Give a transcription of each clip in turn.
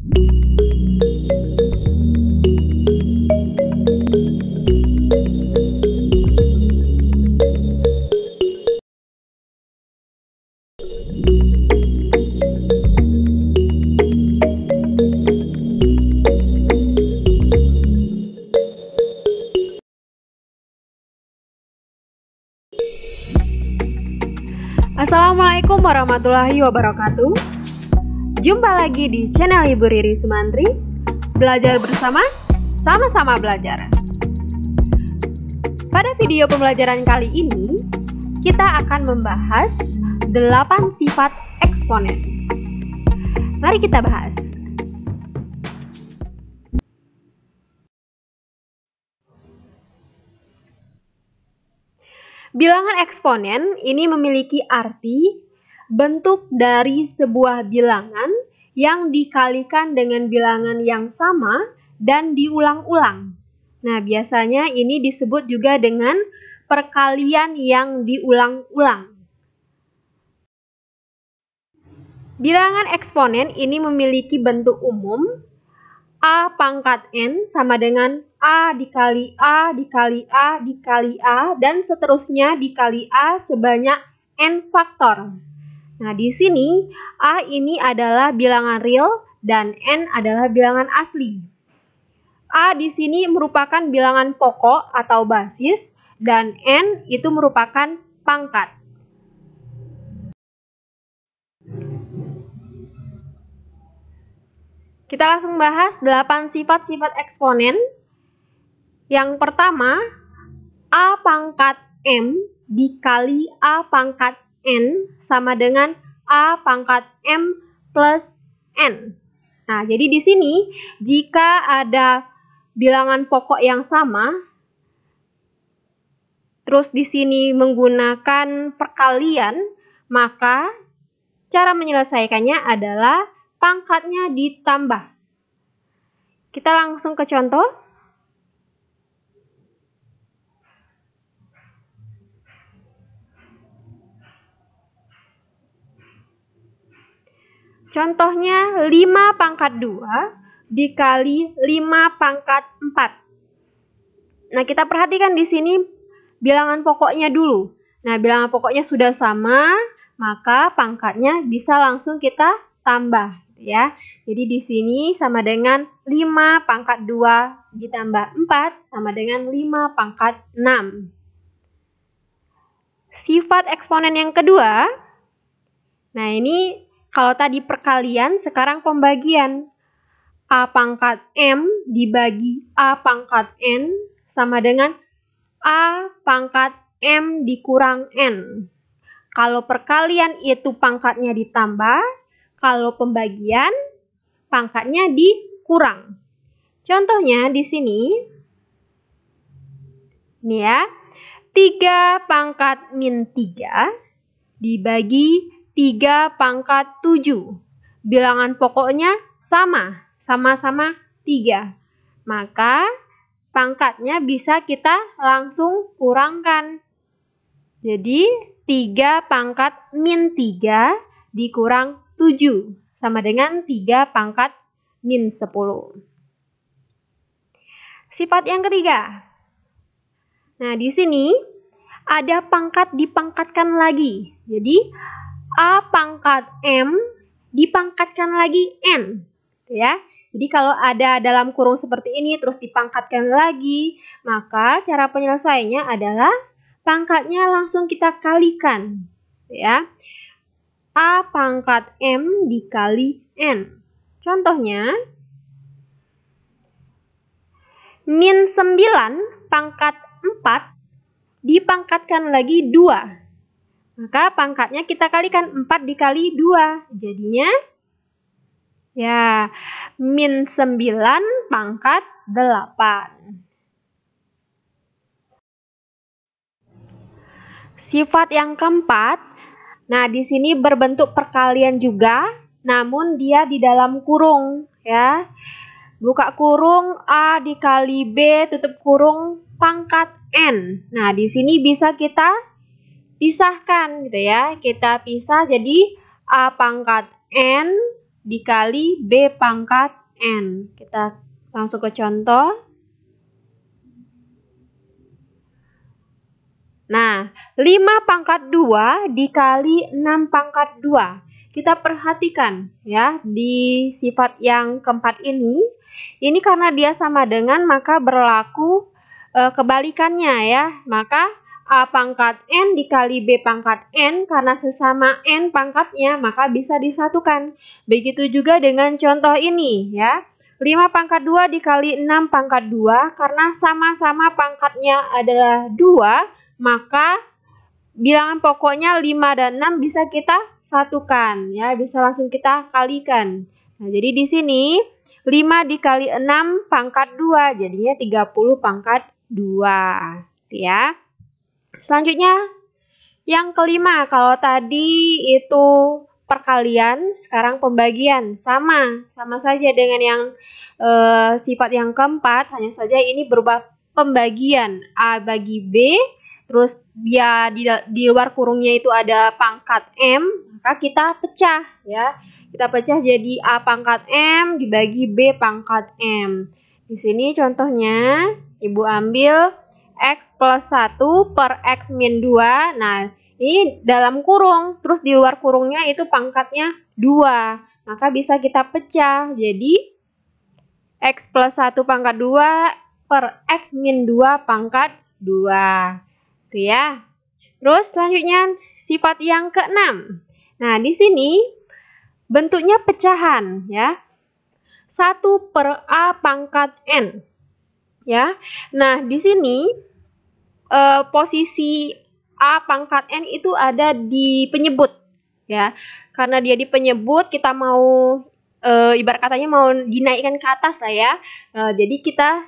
Assalamualaikum warahmatullahi wabarakatuh. Jumpa lagi di channel Ibu Riri Sumantri. Belajar bersama, sama-sama belajar. Pada video pembelajaran kali ini, kita akan membahas 8 sifat eksponen. Mari kita bahas. Bilangan eksponen ini memiliki arti bentuk dari sebuah bilangan yang dikalikan dengan bilangan yang sama dan diulang-ulang. Nah, biasanya ini disebut juga dengan perkalian yang diulang-ulang. Bilangan eksponen ini memiliki bentuk umum A pangkat N sama dengan A dikali A dikali A dikali A dan seterusnya dikali A sebanyak N faktor. Nah, di sini A ini adalah bilangan real dan N adalah bilangan asli. A di sini merupakan bilangan pokok atau basis dan N itu merupakan pangkat. Kita langsung bahas 8 sifat-sifat eksponen. Yang pertama, A pangkat M dikali A pangkat N sama dengan A pangkat M plus N. Nah, jadi di sini jika ada bilangan pokok yang sama, terus di sini menggunakan perkalian, maka cara menyelesaikannya adalah pangkatnya ditambah. Kita langsung ke contoh. Contohnya 5 pangkat 2 dikali 5 pangkat 4. Nah, kita perhatikan di sini bilangan pokoknya dulu. Nah, bilangan pokoknya sudah sama, maka pangkatnya bisa langsung kita tambah. Ya, jadi di sini sama dengan 5 pangkat 2 ditambah 4 sama dengan 5 pangkat 6. Sifat eksponen yang kedua, nah ini kalau tadi perkalian, sekarang pembagian. A pangkat M dibagi A pangkat N sama dengan A pangkat M dikurang N. Kalau perkalian itu pangkatnya ditambah, kalau pembagian, pangkatnya dikurang. Contohnya di sini, ini ya, 3 pangkat min 3 dibagi 3 pangkat 7. Bilangan pokoknya sama-sama 3. Maka pangkatnya bisa kita langsung kurangkan. Jadi 3 pangkat min 3 dikurang 7 sama dengan 3 pangkat min 10. Sifat yang ketiga. Nah, di sini ada pangkat dipangkatkan lagi. Jadi A pangkat M dipangkatkan lagi N. Ya. Jadi kalau ada dalam kurung seperti ini terus dipangkatkan lagi, maka cara penyelesaiannya adalah pangkatnya langsung kita kalikan. Ya. A pangkat M dikali N. Contohnya, min 9 pangkat 4 dipangkatkan lagi 2. Maka pangkatnya kita kalikan 4 dikali 2. Jadinya, ya, min 9 pangkat 8. Sifat yang keempat, nah, di sini berbentuk perkalian juga, namun dia di dalam kurung, ya. Buka kurung A dikali B tutup kurung pangkat N. Nah, di sini bisa kita pisahkan gitu ya. Kita pisah jadi A pangkat N dikali B pangkat N. Kita langsung ke contoh. Nah, 5 pangkat 2 dikali 6 pangkat 2. Kita perhatikan ya, di sifat yang keempat ini karena dia sama dengan, maka berlaku kebalikannya ya. Maka A pangkat N dikali B pangkat N, karena sesama N pangkatnya, maka bisa disatukan. Begitu juga dengan contoh ini ya. 5 pangkat 2 dikali 6 pangkat 2, karena sama-sama pangkatnya adalah 2, maka bilangan pokoknya 5 dan 6 bisa kita satukan ya, bisa langsung kita kalikan. Nah, jadi di sini 5 dikali 6 pangkat 2 jadinya 30 pangkat 2 ya. Selanjutnya yang kelima, kalau tadi itu perkalian, sekarang pembagian. Sama saja dengan yang sifat yang keempat, hanya saja ini berubah pembagian. A bagi B, terus dia di luar kurungnya itu ada pangkat M, maka kita pecah ya. Kita pecah jadi A pangkat M dibagi B pangkat M. Di sini contohnya Ibu ambil X plus 1 per X min 2. Nah, ini dalam kurung, terus di luar kurungnya itu pangkatnya 2. Maka bisa kita pecah jadi X plus 1 pangkat 2 per X min 2 pangkat 2. Itu ya. Terus selanjutnya sifat yang keenam. Nah, di sini bentuknya pecahan ya. 1 per A pangkat N. Ya. Nah, di sini posisi A pangkat N itu ada di penyebut ya. Karena dia di penyebut, kita mau ibarat katanya mau dinaikkan ke atas lah ya. Jadi kita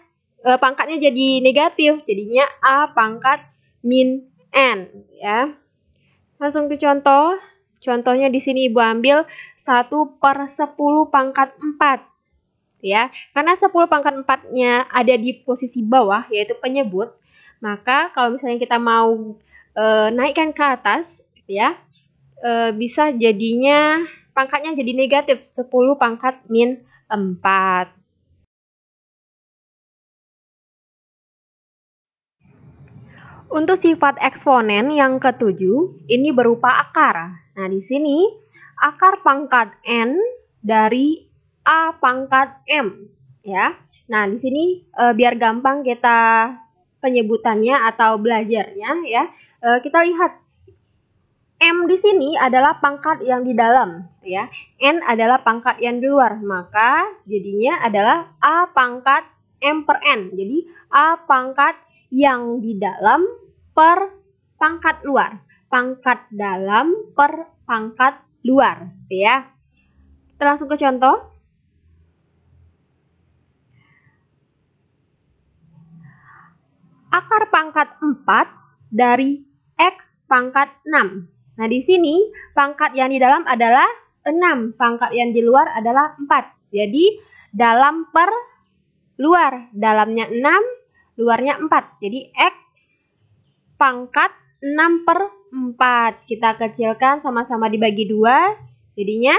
pangkatnya jadi negatif, jadinya A pangkat min N ya. Langsung ke contoh. Contohnya di sini Ibu ambil 1 per 10 pangkat 4 ya. Karena 10 pangkat 4-nya ada di posisi bawah, yaitu penyebut, maka kalau misalnya kita mau naikkan ke atas ya, bisa jadinya pangkatnya jadi negatif, 10 pangkat min 4. Untuk sifat eksponen yang ketujuh, ini berupa akar. Nah, di sini akar pangkat N dari A pangkat M ya. Nah, di sini biar gampang kita penyebutannya atau belajarnya ya. Kita lihat M di sini adalah pangkat yang di dalam ya. N adalah pangkat yang di luar. Maka jadinya adalah A pangkat M per N. Jadi A pangkat yang di dalam per pangkat luar. Pangkat dalam per pangkat luar ya. Kita langsung ke contoh. Akar pangkat 4 dari X pangkat 6. Nah, di sini pangkat yang di dalam adalah 6, pangkat yang di luar adalah 4. Jadi dalam per luar, dalamnya 6, luarnya 4. Jadi X pangkat 6 per 4. Kita kecilkan, sama-sama dibagi 2. Jadinya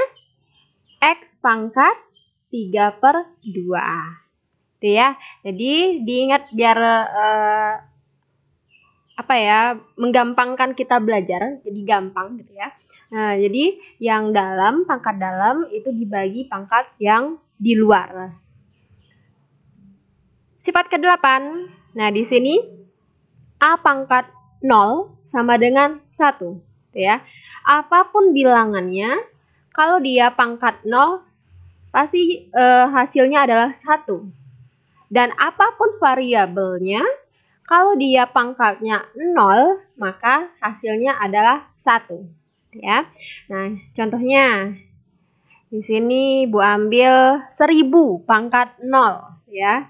X pangkat 3 per 2. Itu ya. Jadi diingat biar menggampangkan kita belajar. Jadi gampang gitu ya. Nah, jadi yang dalam, pangkat dalam itu dibagi pangkat yang di luar. Sifat ke-8. Nah, di sini A pangkat 0 sama dengan 1 ya. Apapun bilangannya, kalau dia pangkat 0 pasti hasilnya adalah 1. Dan apapun variabelnya, kalau dia pangkatnya 0, maka hasilnya adalah 1 ya. Nah, contohnya di sini Bu ambil 1000 pangkat 0 ya.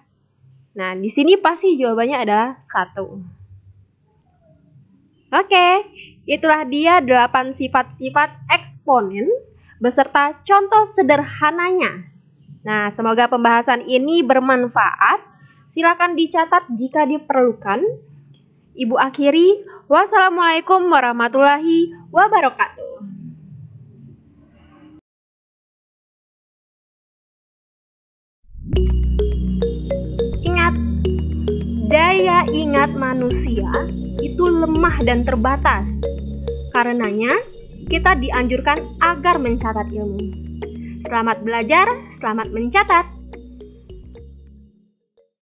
Nah, di sini pasti jawabannya adalah 1. Oke, itulah dia 8 sifat-sifat eksponen beserta contoh sederhananya. Nah, semoga pembahasan ini bermanfaat. Silakan dicatat jika diperlukan. Ibu akhiri, wassalamualaikum warahmatullahi wabarakatuh. Ingat, daya ingat manusia itu lemah dan terbatas. Karenanya, kita dianjurkan agar mencatat ilmu. Selamat belajar, selamat mencatat.